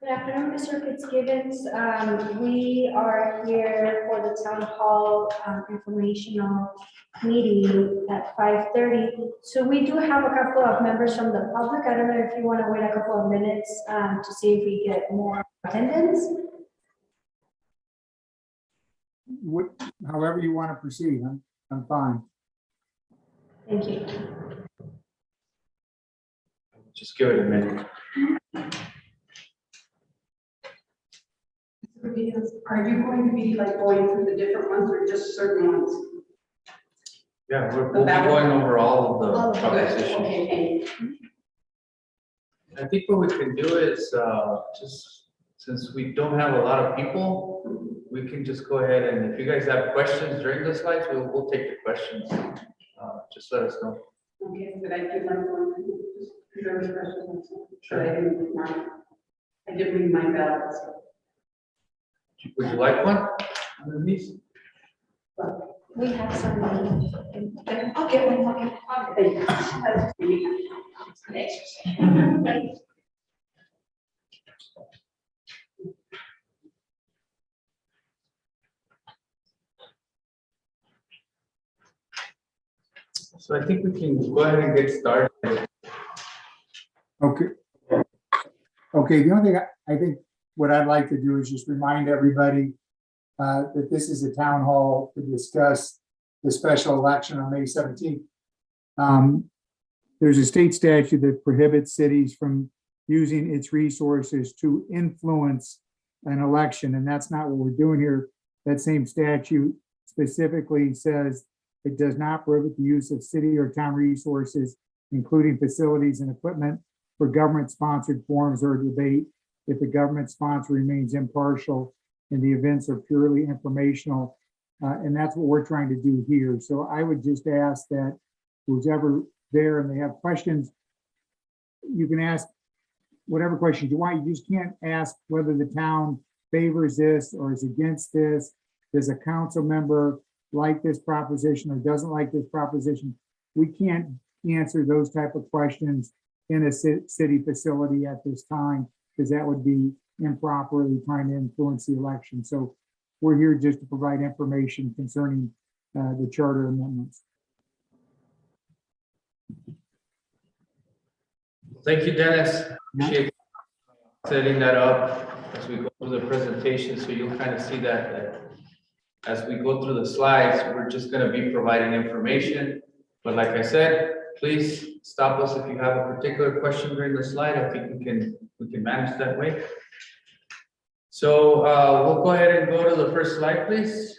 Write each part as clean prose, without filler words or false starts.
Good afternoon, Mr. Fitzgibbons. We are here for the town hall informational meeting at 5:30. So we do have a couple of members from the public. I don't know if you want to wait a couple of minutes to see if we get more attendance. However you want to proceed, I'm fine. Thank you. Just give it a minute. Are you going to be like going through the different ones or just certain ones? Yeah, we'll be going over all of the propositions. Okay. I think what we can do is, just since we don't have a lot of people, we can just go ahead and if you guys have questions during the slides, we'll take the questions. Just let us know. Okay, but I did like one, just there was questions. Sure. But I didn't read mine. I did read my ballot. So. Would you like one? Lease? We have some. I'll get one. Okay. So I think we can go ahead and get started. Okay. Okay, the only thing I think what I'd like to do is just remind everybody that this is a town hall to discuss the special election on May 17th. There's a state statute that prohibits cities from using its resources to influence an election, and that's not what we're doing here. That same statute specifically says it does not prohibit the use of city or town resources, including facilities and equipment, for government-sponsored forums or debate if the government sponsor remains impartial and the events are purely informational. And that's what we're trying to do here. So I would just ask that who's ever there and they have questions, you can ask whatever questions you want. You just can't ask whether the town favors this or is against this. Does a council member like this proposition or doesn't like this proposition? We can't answer those type of questions in a city facility at this time, because that would be improperly trying to influence the election. So we're here just to provide information concerning the charter amendments. Thank you, Dennis. Appreciate setting that up as we go through the presentation. So you'll kind of see that as we go through the slides, we're just going to be providing information. But like I said, please stop us if you have a particular question during the slide. I think we can manage that way. So we'll go ahead and go to the first slide, please.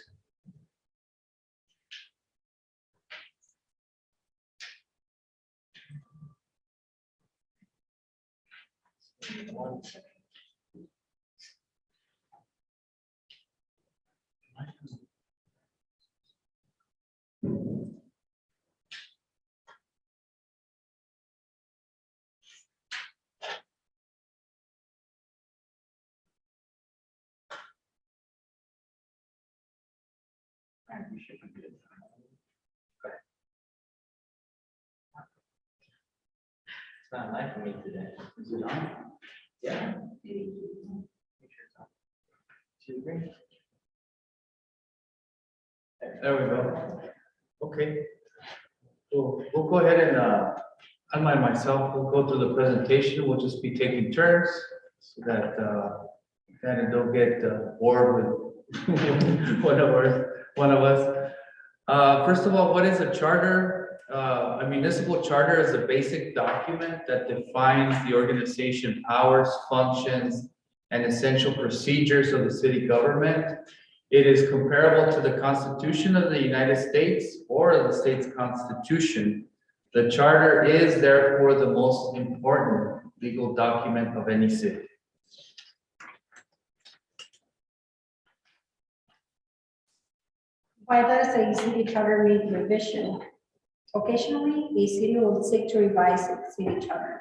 It's not live for me today. Is it on? Yeah. There we go. Okay. So we'll go ahead and unmute myself. We'll go through the presentation. We'll just be taking turns so that kind of don't get bored with one of us. First of all, what is a charter? A municipal charter is a basic document that defines the organization powers, functions, and essential procedures of the city government. It is comparable to the Constitution of the United States or the state's constitution. The charter is therefore the most important legal document of any city. Why does a city charter need revision? Occasionally, a city will seek to revise its city charter.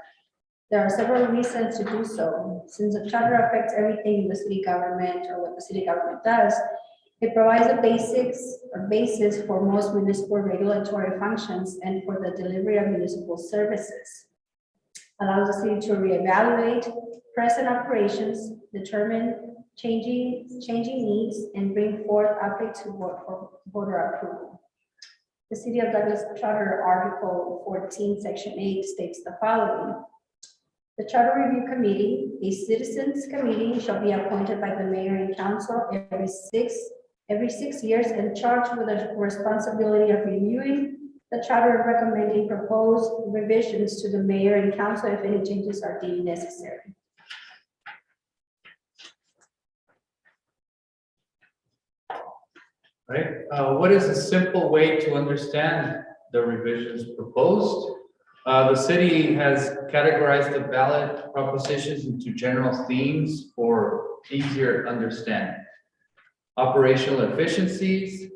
There are several reasons to do so. Since the charter affects everything in the city government or what the city government does, it provides the basis for most municipal regulatory functions and for the delivery of municipal services. allows the city to reevaluate present operations, determine changing needs, and bring forth updates to board for voter approval. The City of Douglas Charter Article 14, Section 8 states the following. The Charter Review Committee, a citizens committee, shall be appointed by the mayor and council every six years and charged with the responsibility of reviewing the charter and recommending proposed revisions to the mayor and council if any changes are deemed necessary. Right, what is a simple way to understand the revisions proposed? The city has categorized the ballot propositions into general themes for easier understanding. Operational efficiencies,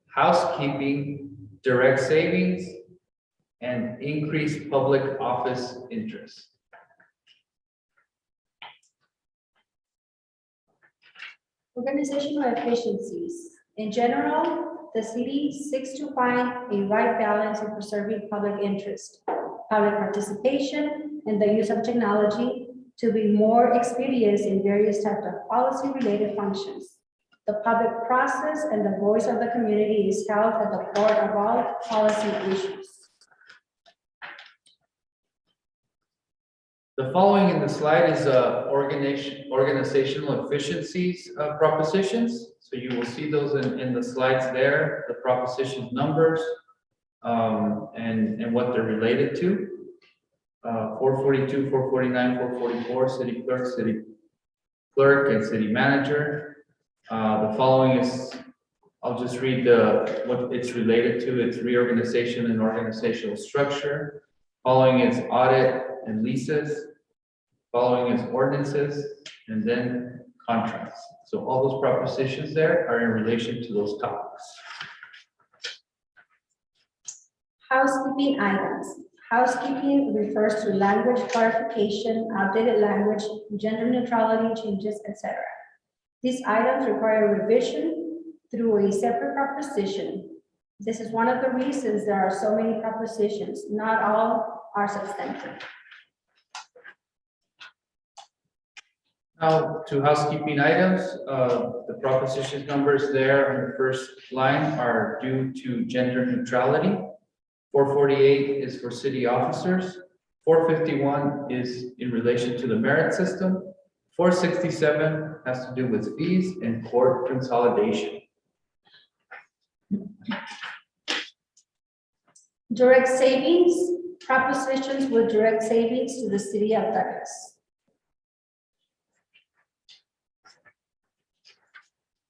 housekeeping, direct savings, and increased public office interest. Organizational efficiencies. In general, the city seeks to find a right balance in preserving public interest, public participation, and the use of technology to be more expeditious in various types of policy-related functions. The public process and the voice of the community is held at the core of all policy issues. The following in the slide is organizational efficiencies propositions. So you will see those in the slides there, the proposition numbers and what they're related to. 442, 449, 444, city clerk, and city manager. The following is, I'll just read what it's related to. It's reorganization and organizational structure. Following is audit and leases. Following is ordinances, and then contracts. So all those propositions there are in relation to those topics. Housekeeping items. Housekeeping refers to language clarification, outdated language, gender neutrality changes, etc. These items require revision through a separate proposition. This is one of the reasons there are so many propositions. Not all are substantive. Now to housekeeping items, the proposition numbers there on the first line are due to gender neutrality. 448 is for city officers. 451 is in relation to the merit system. 467 has to do with fees and court consolidation. Direct savings, propositions with direct savings to the city of Douglas.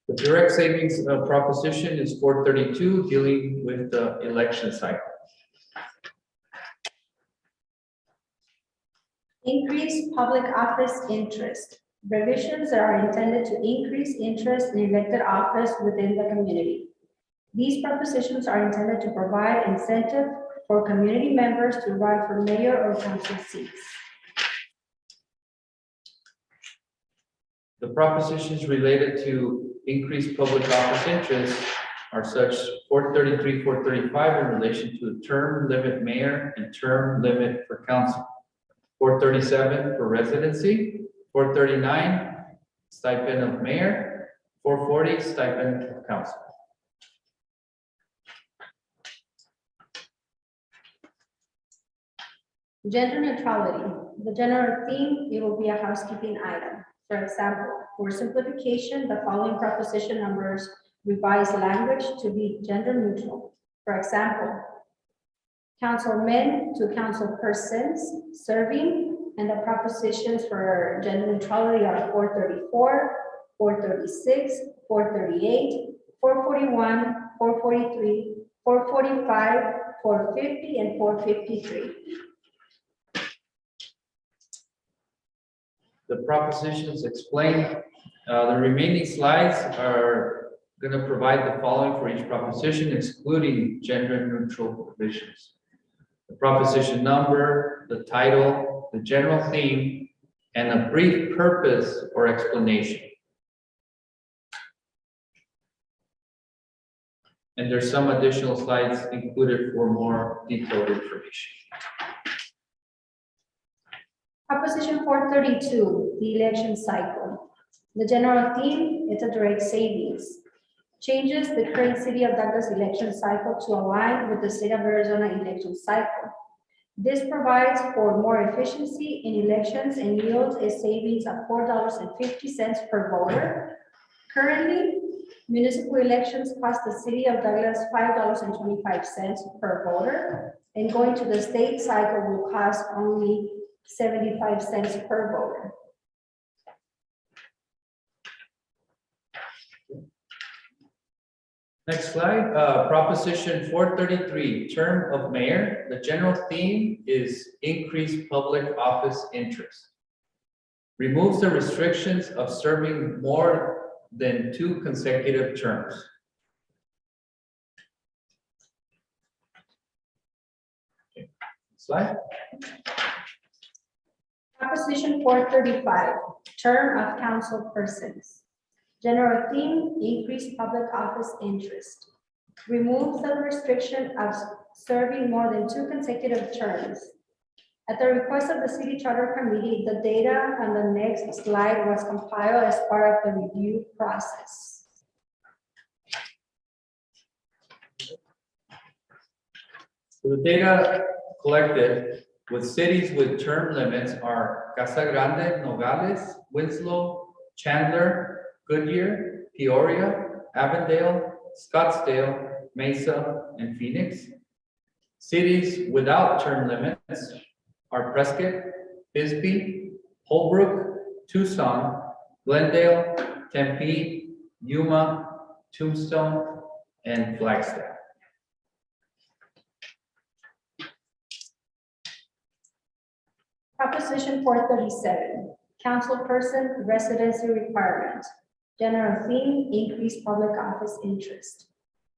The direct savings proposition is 432, dealing with the election cycle. Increase public office interest. Revisions that are intended to increase interest in elected office within the community. These propositions are intended to provide incentive for community members to run for mayor or council seats. The propositions related to increased public office interest are such 433, 435 in relation to the term limit mayor and term limit for council. 437 for residency, 439 stipend of mayor, 440 stipend of council. Gender neutrality. The general theme, it will be a housekeeping item. For example, for simplification, the following proposition numbers revise language to be gender neutral. For example, councilmen to councilpersons serving, and the propositions for gender neutrality are 434, 436, 438, 441, 443, 445, 450, and 453. The propositions explained. The remaining slides are going to provide the following for each proposition, excluding gender neutral provisions. The proposition number, the title, the general theme, and a brief purpose or explanation. And there's some additional slides included for more detailed information. Proposition 432, the election cycle. The general theme is a direct savings. Changes the current City of Douglas election cycle to align with the State of Arizona election cycle. This provides for more efficiency in elections and yields a savings of $4.50 per voter. Currently, municipal elections cost the City of Douglas $5.25 per voter, and going to the state cycle will cost only 75 cents per voter. Next slide, Proposition 433, term of mayor. The general theme is increased public office interest. Removes the restrictions of serving more than 2 consecutive terms. Okay. Slide. Proposition 435, term of council persons. General theme, increased public office interest. Removes the restriction of serving more than 2 consecutive terms. At the request of the City Charter Committee, the data on the next slide was compiled as part of the review process. So the data collected with cities with term limits are Casa Grande, Nogales, Winslow, Chandler, Goodyear, Peoria, Avondale, Scottsdale, Mesa, and Phoenix. Cities without term limits are Prescott, Bisbee, Holbrook, Tucson, Glendale, Tempe, Yuma, Tombstone, and Flagstaff. Proposition 437, Councilperson Residency Requirement. General theme, increased public office interest.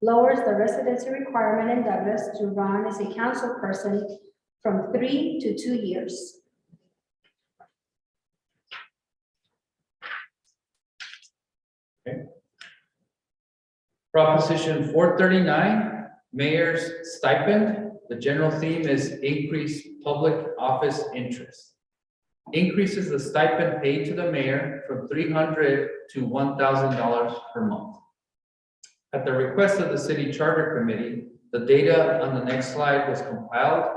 Lowers the residency requirement in Douglas to run as a councilperson from 3 to 2 years. Okay. Proposition 439, mayor's stipend. The general theme is increased public office interest. Increases the stipend paid to the mayor from $300 to $1,000 per month. At the request of the City Charter Committee, the data on the next slide was compiled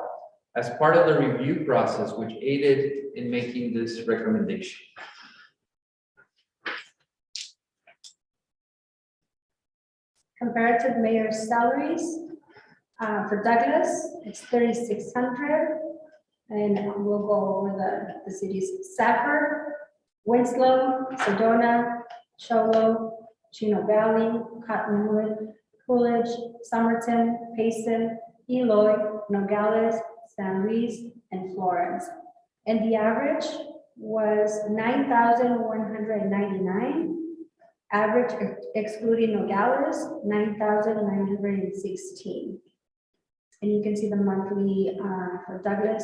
as part of the review process, which aided in making this recommendation. Comparative mayor's salaries for Douglas, it's $3,600. And we'll go over the cities: Safford, Winslow, Sedona, Cholo, Chino Valley, Cottonwood, Coolidge, Somerton, Payson, Eloy, Nogales, San Luis, and Florence. And the average was $9,199. Average excluding Nogales, $9,916. And you can see the monthly for Douglas,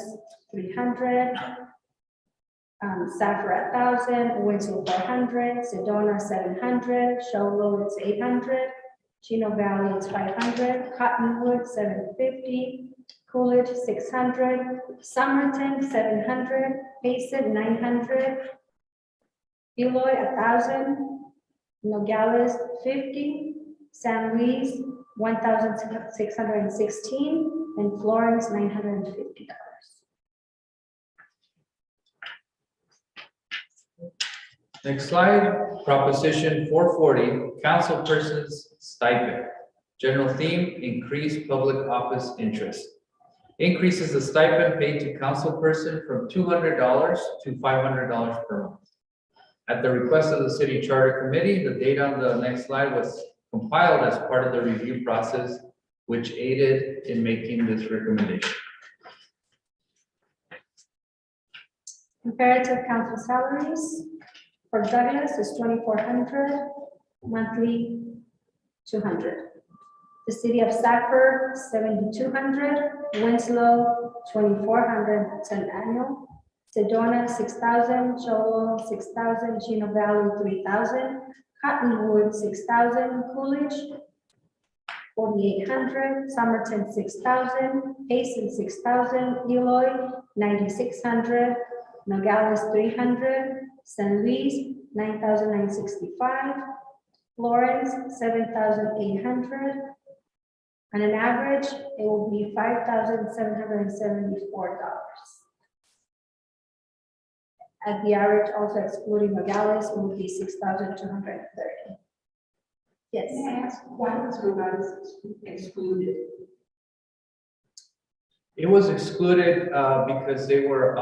300, Safford 1,000, Winslow 400, Sedona 700, Cholo it's 800, Chino Valley it's 500, Cottonwood 750, Coolidge 600, Somerton 700, Payson 900, Eloy 1,000, Nogales 50, San Luis 1,616, and Florence $950. Next slide, Proposition 440, councilperson's stipend. General theme, increased public office interest. Increases the stipend paid to councilperson from $200 to $500 per month. At the request of the City Charter Committee, the data on the next slide was compiled as part of the review process, which aided in making this recommendation. Comparative council salaries for Douglas is $2,400, monthly $200. The city of Safford, $7,200, Winslow, $2,400, it's an annual. Sedona, $6,000, Cholo, $6,000, Chino Valley, $3,000, Cottonwood, $6,000, Coolidge, $4,800, Somerton, $6,000, Payson, $6,000, Eloy, $9,600, Nogales 300, San Luis 9,965, Florence 7,800. On an average, it will be $5,774. At the average, also excluding Nogales, it would be 6,230. Yes. May I ask, why was Nogales excluded? It was excluded because they were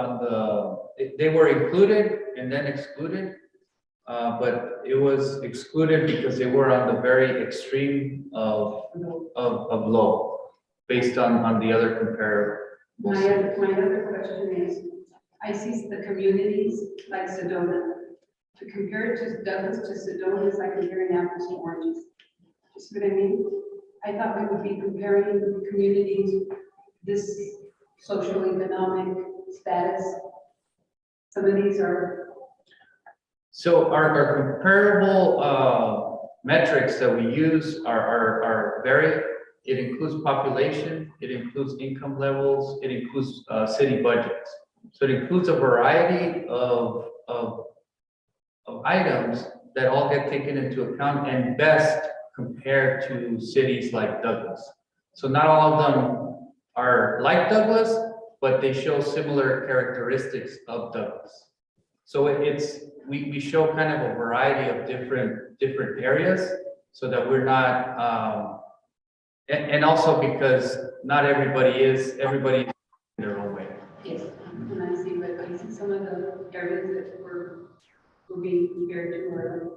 they were included and then excluded. But it was excluded because they were on the very extreme of low, based on the other comparables. My other question is, I see the communities like Sedona. To compare it to Douglas to Sedona is like comparing apples to oranges. You see what I mean? I thought we would be comparing the communities, this social economic status. Some of these are. So our comparable metrics that we use are varied. It includes population, it includes income levels, it includes city budgets. So it includes a variety of items that all get taken into account and best compared to cities like Douglas. So not all of them are like Douglas, but they show similar characteristics of Douglas. So we show kind of a variety of different areas so that we're not, and also because not everybody is in their own way. Yes, and I see some of the areas that were being compared to are.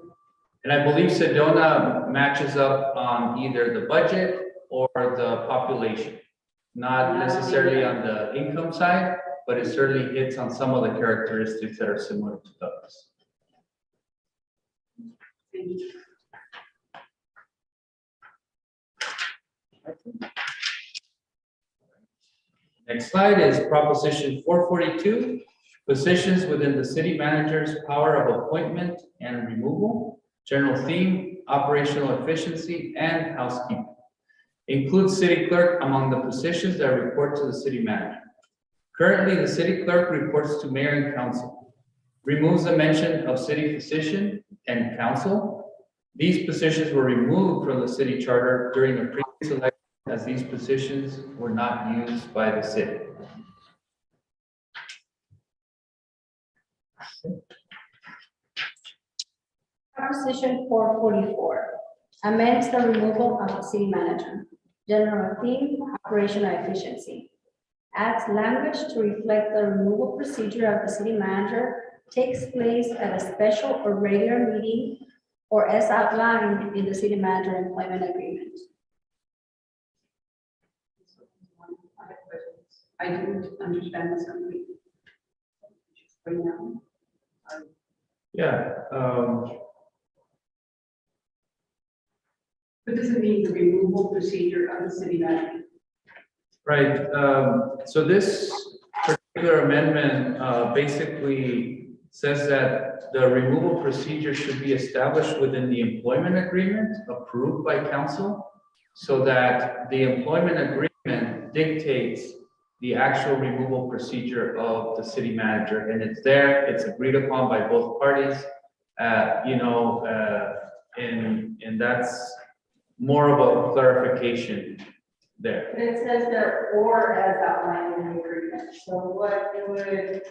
And I believe Sedona matches up on either the budget or the population, not necessarily on the income side, but it certainly hits on some of the characteristics that are similar to Douglas. Next slide is Proposition 442, positions within the city manager's power of appointment and removal, general theme, operational efficiency, and housekeeping. Includes city clerk among the positions that report to the city manager. Currently, the city clerk reports to mayor and council. Removes the mention of city physician and council. These positions were removed from the city charter during the previous election as these positions were not used by the city. Proposition 444, amends the removal of the city manager. General theme, operational efficiency. Adds language to reflect the removal procedure of the city manager takes place at a special or regular meeting or as outlined in the city manager employment agreement. I didn't understand this completely. Right now. Yeah. What does it mean, the removal procedure of the city manager? Right. So this particular amendment basically says that the removal procedure should be established within the employment agreement approved by council, so that the employment agreement dictates the actual removal procedure of the city manager, and it's there, it's agreed upon by both parties, and that's more of a clarification there. But it says there or as outlined in the agreement, so what would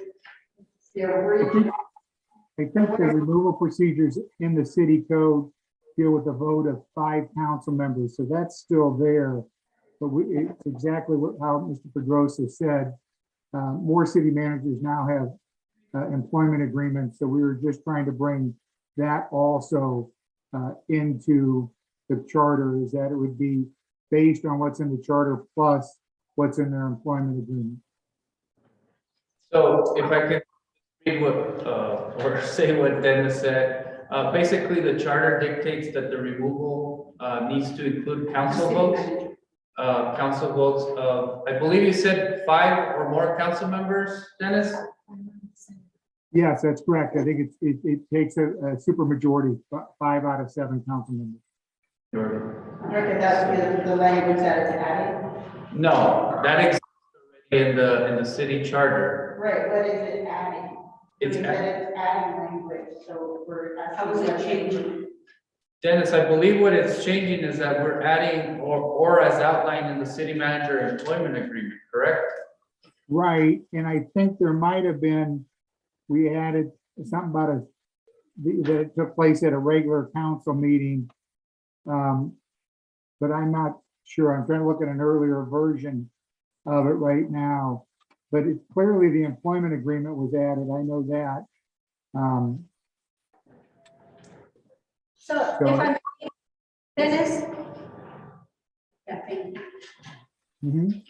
the I think the removal procedures in the city code deal with a vote of 5 council members, so that's still there. But it's exactly how Mr. Pedrosa said. More city managers now have employment agreements, so we were just trying to bring that also into the charter, is that it would be based on what's in the charter plus what's in their employment agreement. So if I could read what, or say what Dennis said, basically the charter dictates that the removal needs to include council votes. Council votes of, I believe you said 5 or more council members, Dennis? Yes, that's correct. I think it takes a super majority, 5 out of 7 council members. Okay, that's the language that it's adding. No, that exists already in the city charter. Right, what is it adding? It's, They said it's adding language, so we're. How is it changing? Dennis, I believe what it's changing is that we're adding or as outlined in the city manager employment agreement, correct? Right, and I think there might have been, we added something about that it took place at a regular council meeting. But I'm not sure. I'm trying to look at an earlier version of it right now. But it's clearly the employment agreement was added. I know that. So if I, Dennis, Yeah, thank you. Mhm.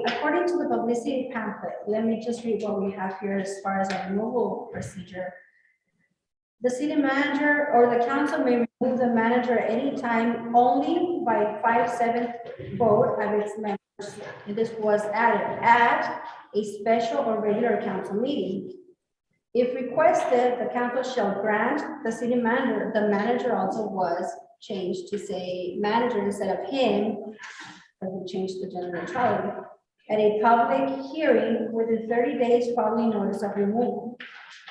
according to the publicity pamphlet, let me just read what we have here as far as our removal procedure. The city manager or the council may remove the manager at any time only by 5/7 vote of its members. And this was added at a special or regular council meeting. If requested, the council shall grant the city manager. The manager also was changed to say manager instead of him, but we changed the gender neutrality, at a public hearing within 30 days following notice of removal.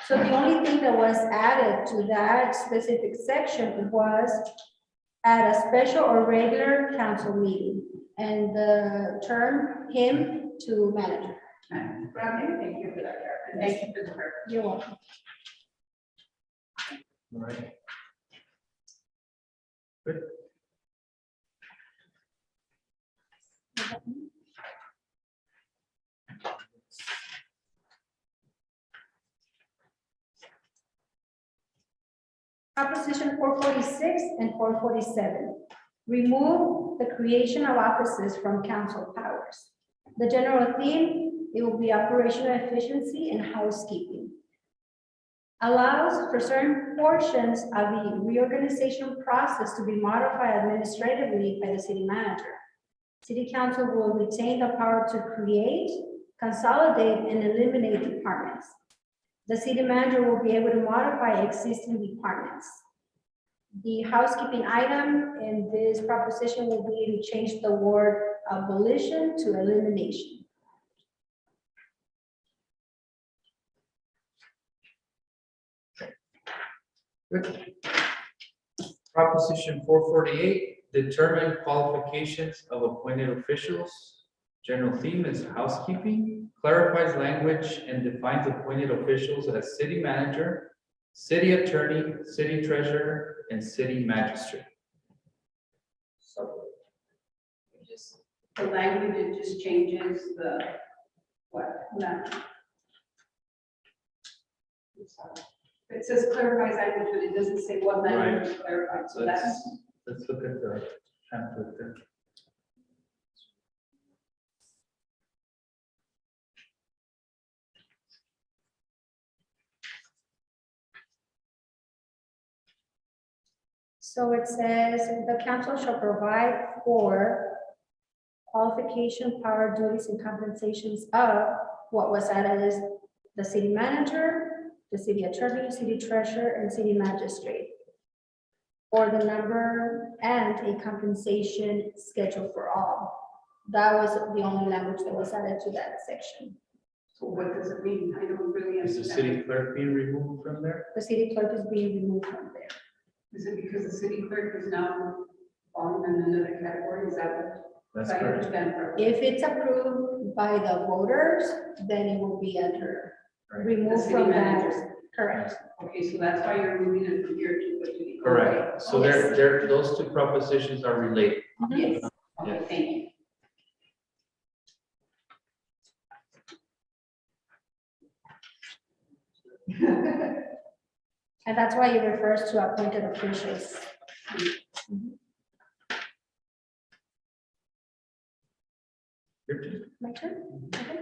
So the only thing that was added to that specific section was at a special or regular council meeting, and the term him to manager. Okay, thank you for that, Karen. Thank you for the clarification. You're welcome. All right. Good. Proposition 446 and 447, remove the creation of offices from council powers. The general theme, it will be operational efficiency and housekeeping. Allows for certain portions of the reorganization process to be modified administratively by the city manager. City council will retain the power to create, consolidate, and eliminate departments. The city manager will be able to modify existing departments. The housekeeping item in this proposition will be to change the word abolition to elimination. Good. Proposition 448, determine qualifications of appointed officials. General theme is housekeeping, clarifies language and defines appointed officials as city manager, city attorney, city treasurer, and city magistrate. So just the language, it just changes the what? No. It says clarifies language, but it doesn't say what language is clarified, so that's. Let's look at the pamphlet there. So it says, the council shall provide for qualification, power, duties, and compensations of what was added is the city manager, the city attorney, city treasurer, and city magistrate. Or the number and a compensation schedule for all. That was the only language that was added to that section. So what does it mean? I don't really Is the understand. city clerk being removed from there? The city clerk is being removed from there. Is it because the city clerk is now falling in another category? Is that what? That's I correct. understand correctly? If it's approved by the voters, then it will be under, Right. The removed city from manager. that. Correct. Okay, so that's why you're moving it from here to go to the. Correct. So Yes. those two propositions are related. Yes, Yeah. okay, thank you. And that's why it refers to appointed officials. Your turn. My turn? Okay.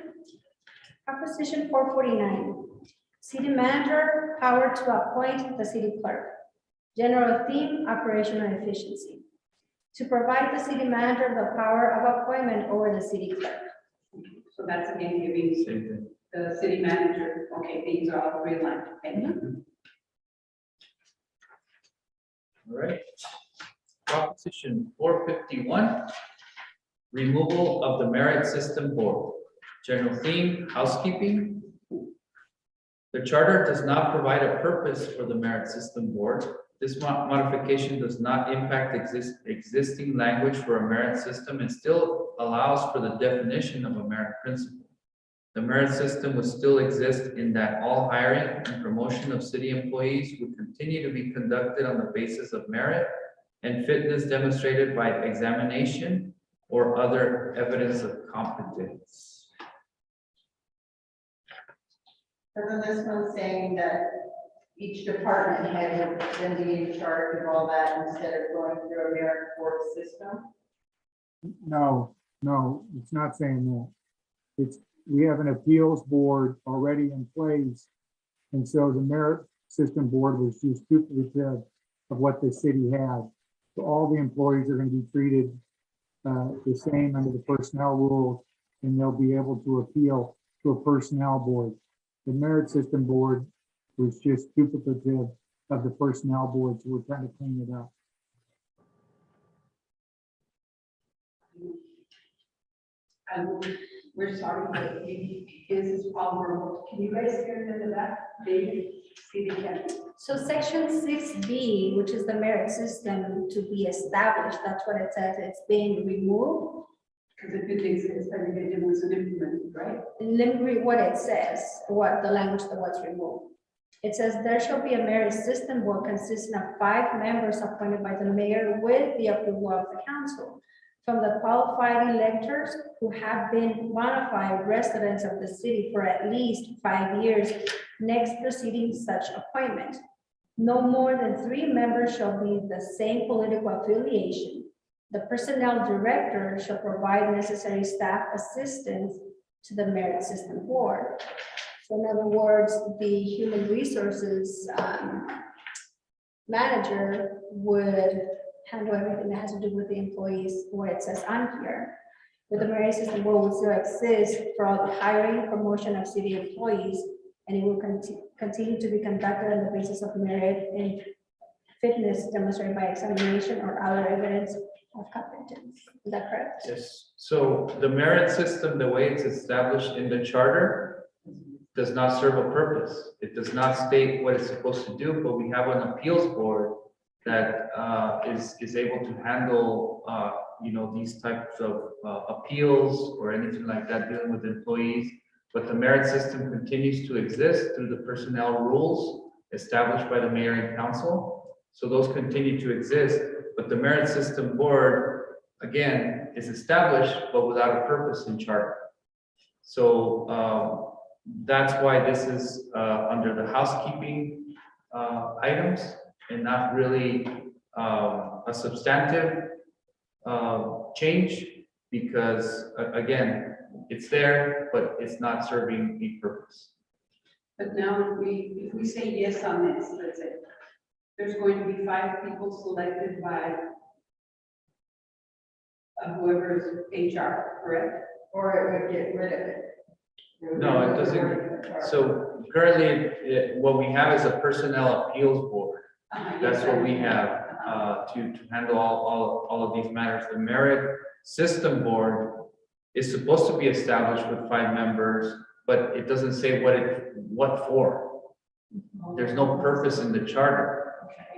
Proposition 449, city manager, power to appoint the city clerk. General theme, operational efficiency. To provide the city manager the power of appointment over the city clerk. So that's again giving Same thing. the city manager, okay, these are all three lines, thank you. All right. Proposition 451, removal of the merit system board. General theme, housekeeping. The charter does not provide a purpose for the Merit System Board. This modification does not impact existing language for a merit system and still allows for the definition of a merit principle. The merit system would still exist in that all hiring and promotion of city employees would continue to be conducted on the basis of merit and fitness demonstrated by examination or other evidence of competence. So then this one's saying that each department head would then be in charge of all that instead of going through a merit board system? No, it's not saying that. We have an appeals board already in place. And so the merit system board was just duplicative of what the city had. So all the employees are going to be treated the same under the personnel rules, and they'll be able to appeal to a personnel board. The merit system board was just duplicative of the personnel board, so we're trying to clean it up. We're sorry, but maybe his is vulnerable. Can you guys hear him in the back? David, see the camera. So section 6B, which is the merit system to be established, that's what it says, it's being removed. Because it didn't exist, I mean, it wasn't implemented, right? Let me read what it says, what the language that was removed. It says, there shall be a merit system board consisting of 5 members appointed by the mayor with the approval of the council from the qualified electors who have been bona fide residents of the city for at least 5 years next preceding such appointment. No more than 3 members shall be the same political affiliation. The personnel director shall provide necessary staff assistance to the merit system board. So in other words, the human resources manager would handle everything that has to do with the employees, where it says on here. But the merit system board will still exist for all the hiring and promotion of city employees, and it will continue to be conducted on the basis of merit and fitness demonstrated by examination or other evidence of competence. Is that correct? Yes, so the merit system, the way it's established in the charter, does not serve a purpose. It does not state what it's supposed to do, but we have an appeals board that is able to handle, these types of appeals or anything like that dealing with employees. But the merit system continues to exist through the personnel rules established by the mayor and council. So those continue to exist, but the merit system board, again, is established, but without a purpose in charter. So that's why this is under the housekeeping items and not really a substantive change, because again, it's there, but it's not serving a purpose. But now if we say yes on this, let's say, there's going to be 5 people selected by whoever is HR, correct? Or it would get rid of it? No, it doesn't. So currently, what we have is a personnel appeals board. That's what we have to handle all of these matters. The merit system board is supposed to be established with 5 members, but it doesn't say what for. There's no purpose in the charter.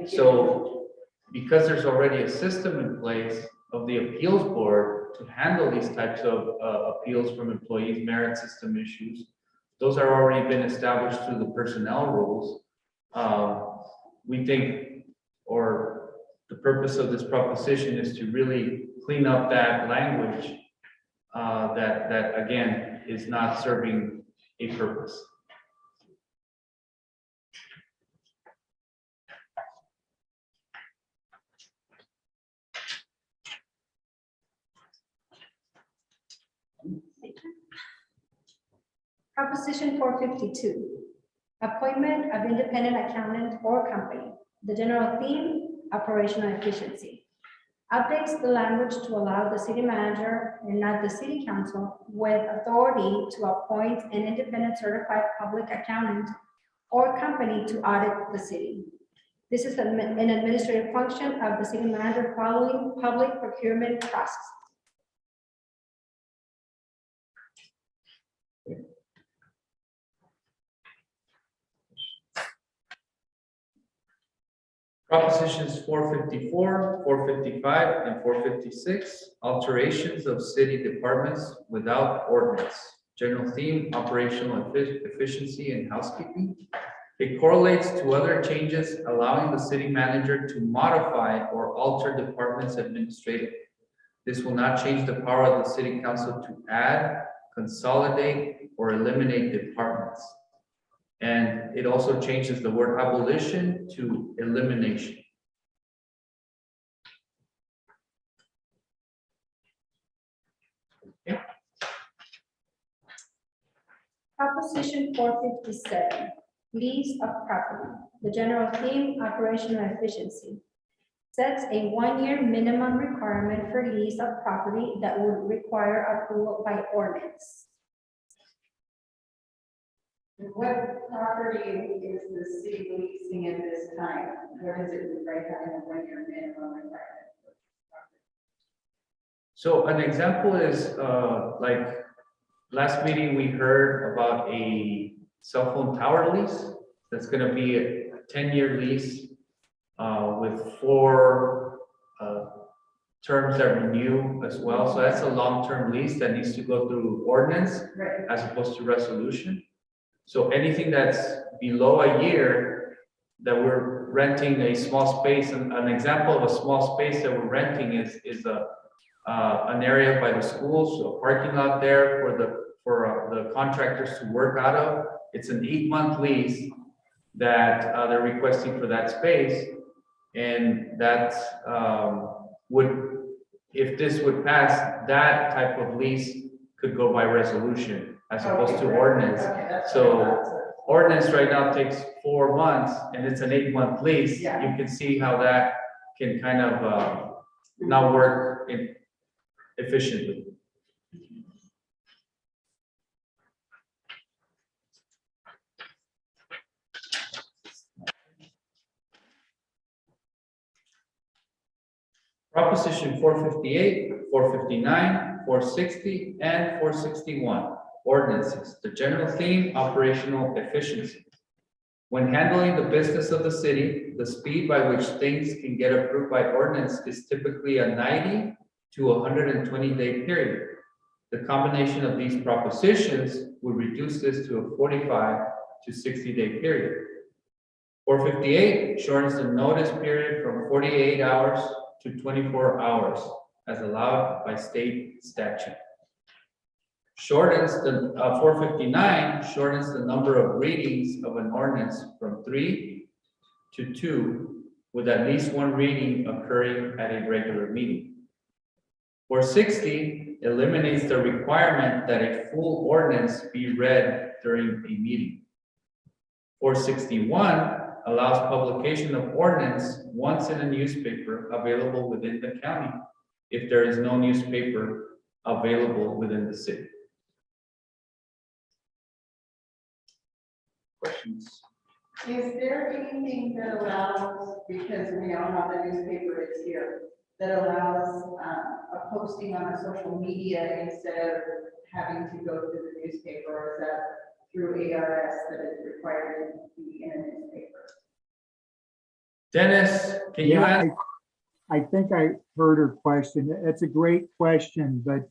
So because there's already a system in place of the appeals board to handle these types of appeals from employees, merit system issues, those are already been established through the personnel rules. We think, or the purpose of this proposition is to really clean up that language that again is not serving a purpose. Proposition 452, appointment of independent accountant or company. The general theme, operational efficiency. Updates the language to allow the city manager and not the city council with authority to appoint an independent certified public accountant or company to audit the city. This is an administrative function of the city manager following public procurement process. Propositions 454, 455, and 456, alterations of city departments without ordinance. General theme, operational efficiency and housekeeping. It correlates to other changes allowing the city manager to modify or alter departments administratively. This will not change the power of the city council to add, consolidate, or eliminate departments. And it also changes the word abolition to elimination. Proposition 457, lease of property. The general theme, operational efficiency, sets a one-year minimum requirement for lease of property that would require approval by ordinance. What property is the city leasing at this time? What is it right now in the 1-year minimum requirement? So an example is like last meeting, we heard about a cell phone tower lease. That's going to be a 10-year lease with 4 terms that renew as well. So that's a long-term lease that needs to go through ordinance Right. as opposed to resolution. So anything that's below a year that we're renting a small space, an example of a small space that we're renting is an area by the schools, so a parking lot there for the contractors to work out of. It's an 8-month lease that they're requesting for that space, and that if this would pass, that type of lease could go by resolution as opposed to ordinance. Okay, that's So what I thought. ordinance right now takes 4 months, and it's an 8-month lease. Yeah. You can see how that can kind of not work efficiently. Proposition 458, 459, 460, and 461, ordinances. The general theme, operational efficiency. When handling the business of the city, the speed by which things can get approved by ordinance is typically a 90 to 120-day period. The combination of these propositions would reduce this to a 45 to 60-day period. 458 shortens the notice period from 48 hours to 24 hours as allowed by state statute. 459 shortens the number of readings of an ordinance from 3 to 2, with at least 1 reading occurring at a regular meeting. 460 eliminates the requirement that a full ordinance be read during a meeting. 461 allows publication of ordinance once in a newspaper available within the county if there is no newspaper available within the city. Questions? Is there anything that allows, because we all know the newspaper is here, that allows a posting on a social media instead of having to go through the newspaper, or is that through ARS that is required to be in a newspaper? Dennis, can you Yeah, answer? I think I heard her question. That's a great question, but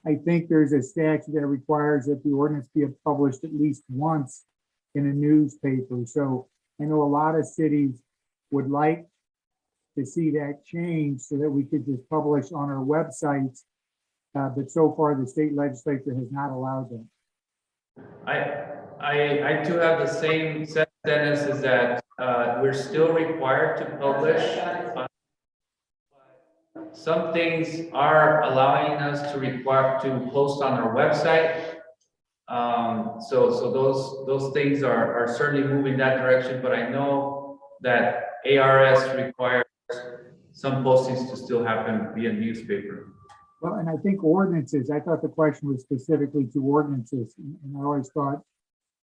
I think there's a statute that requires that the ordinance be published at least once in a newspaper. So I know a lot of cities would like to see that change so that we could just publish on our websites. But so far, the state legislature has not allowed that. I too have the same sense, Dennis, is that we're still required to publish. Some things are allowing us to post on our website. So those things are certainly moving that direction, but I know that ARS requires some postings to still happen via newspaper. Well, and I think ordinances, I thought the question was specifically to ordinances. And I always thought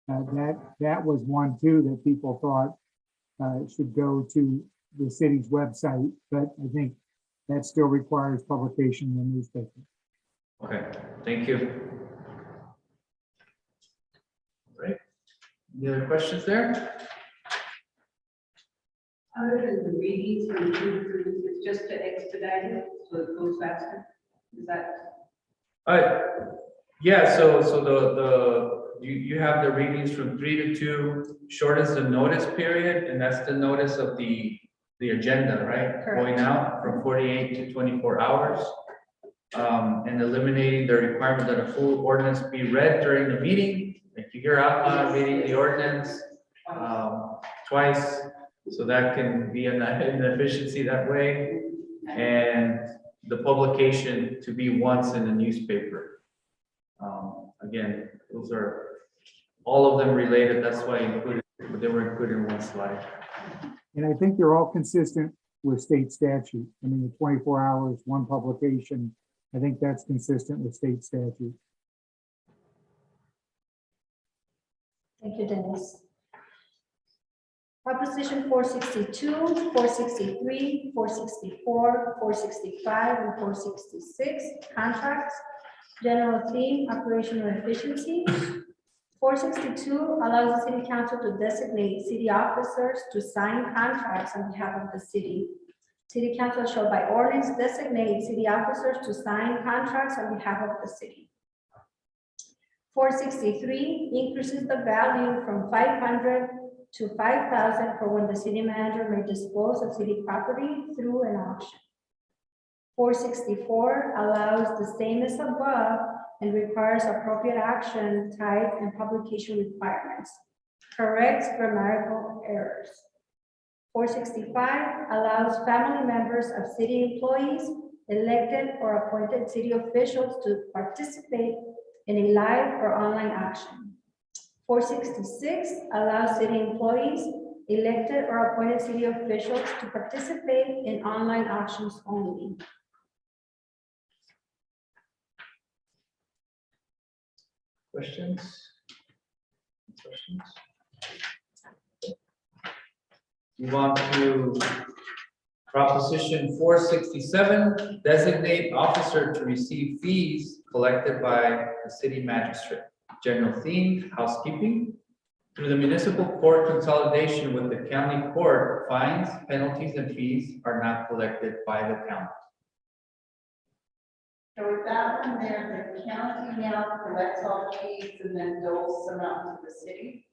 that was one too, that people thought should go to the city's website, but I think that still requires publication in the newspaper. Okay, thank you. All right, any other questions there? Other than the readings from two to three, it's just to expedite it, so it goes faster? Is that? Yeah, so you have the readings from 3 to 2, short is the notice period, and that's the notice of the agenda, right? Correct. Going out from 48 to 24 hours. And eliminating the requirement that a full ordinance be read during the meeting. Like you hear out loud reading the ordinance twice, so that can be an efficiency that way. And the publication to be once in the newspaper. Again, those are all of them related. That's why they were included in one slide. And I think they're all consistent with state statute. I mean, the 24 hours, one publication, I think that's consistent with state statute. Thank you, Dennis. Proposition 462, 463, 464, 465, and 466, contracts. General theme, operational efficiency. 462 allows the city council to designate city officers to sign contracts on behalf of the city. City council shall by ordinance designate city officers to sign contracts on behalf of the city. 463 increases the value from 500 to 5,000 for when the city manager may dispose of city property through an auction. 464 allows the same as above and requires appropriate action, type, and publication requirements. Corrects grammatical errors. 465 allows family members of city employees, elected or appointed city officials to participate in a live or online action. 466 allows city employees, elected or appointed city officials to participate in online auctions only. Questions? Questions? Move on to Proposition 467, designate officer to receive fees collected by the city magistrate. General theme, housekeeping. Through the municipal court consolidation with the county court, fines, penalties, and fees are not collected by the county. So with that one there, the county now collects all fees and then doles them out to the city?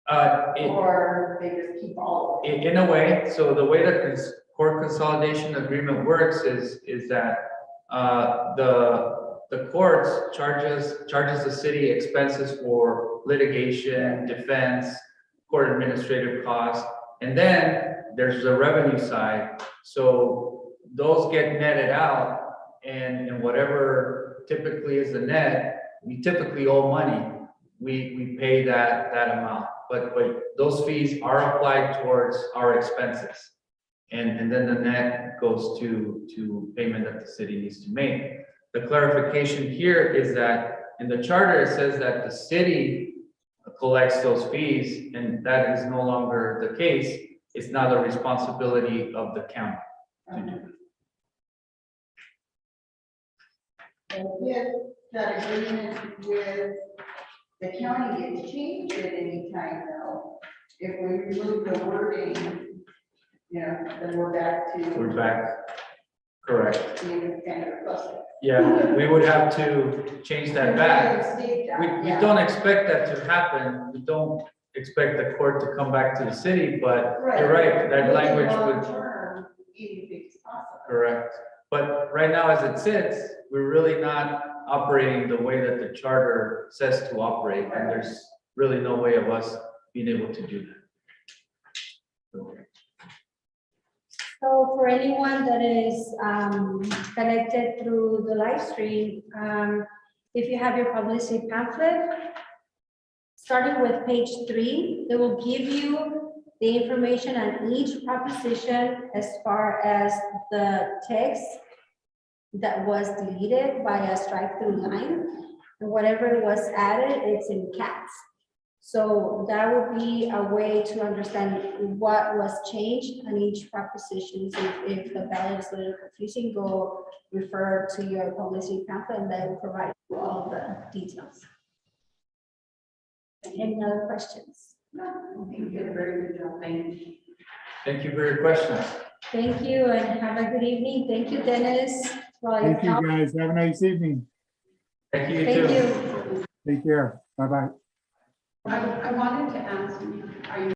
Or they just keep all of it? In a way, so the way that this court consolidation agreement works is that the courts charges the city expenses for litigation, defense, court administrative costs, and then there's the revenue side. So those get netted out, and whatever typically is the net, we typically owe money. We pay that amount, but those fees are applied towards our expenses. And then the net goes to payment that the city needs to make. The clarification here is that in the charter, it says that the city collects those fees, and that is no longer the case. It's now the responsibility of the county to do. And if that agreement with the county gets changed at any time though, if we remove the wording, then we're back to. We're back, correct. Being kind of closer. Yeah, we would have to change that back. We Yeah. don't expect that to happen. We don't expect the court to come back to the city, but you're right, that language would. Long-term, anything's possible. Correct. But right now, as it sits, we're really not operating the way that the charter says to operate, and there's really no way of us being able to do that. So for anyone that is connected through the live stream, if you have your publicity pamphlet, starting with page 3, it will give you the information on each proposition as far as the text that was deleted by a strike-through line, and whatever was added, it's in caps. So that would be a way to understand what was changed on each proposition. So if the ballot is a little confusing, go refer to your publicity pamphlet, and that will provide you all the details. Any other questions? No, I think you did a very good job, thank you. Thank you for your questions. Thank you and have a good evening. Thank you, Dennis, for all your Thank you, help. guys. Have a nice evening. Thank you, you Thank too. you. Take care. Bye-bye. I wanted to ask you,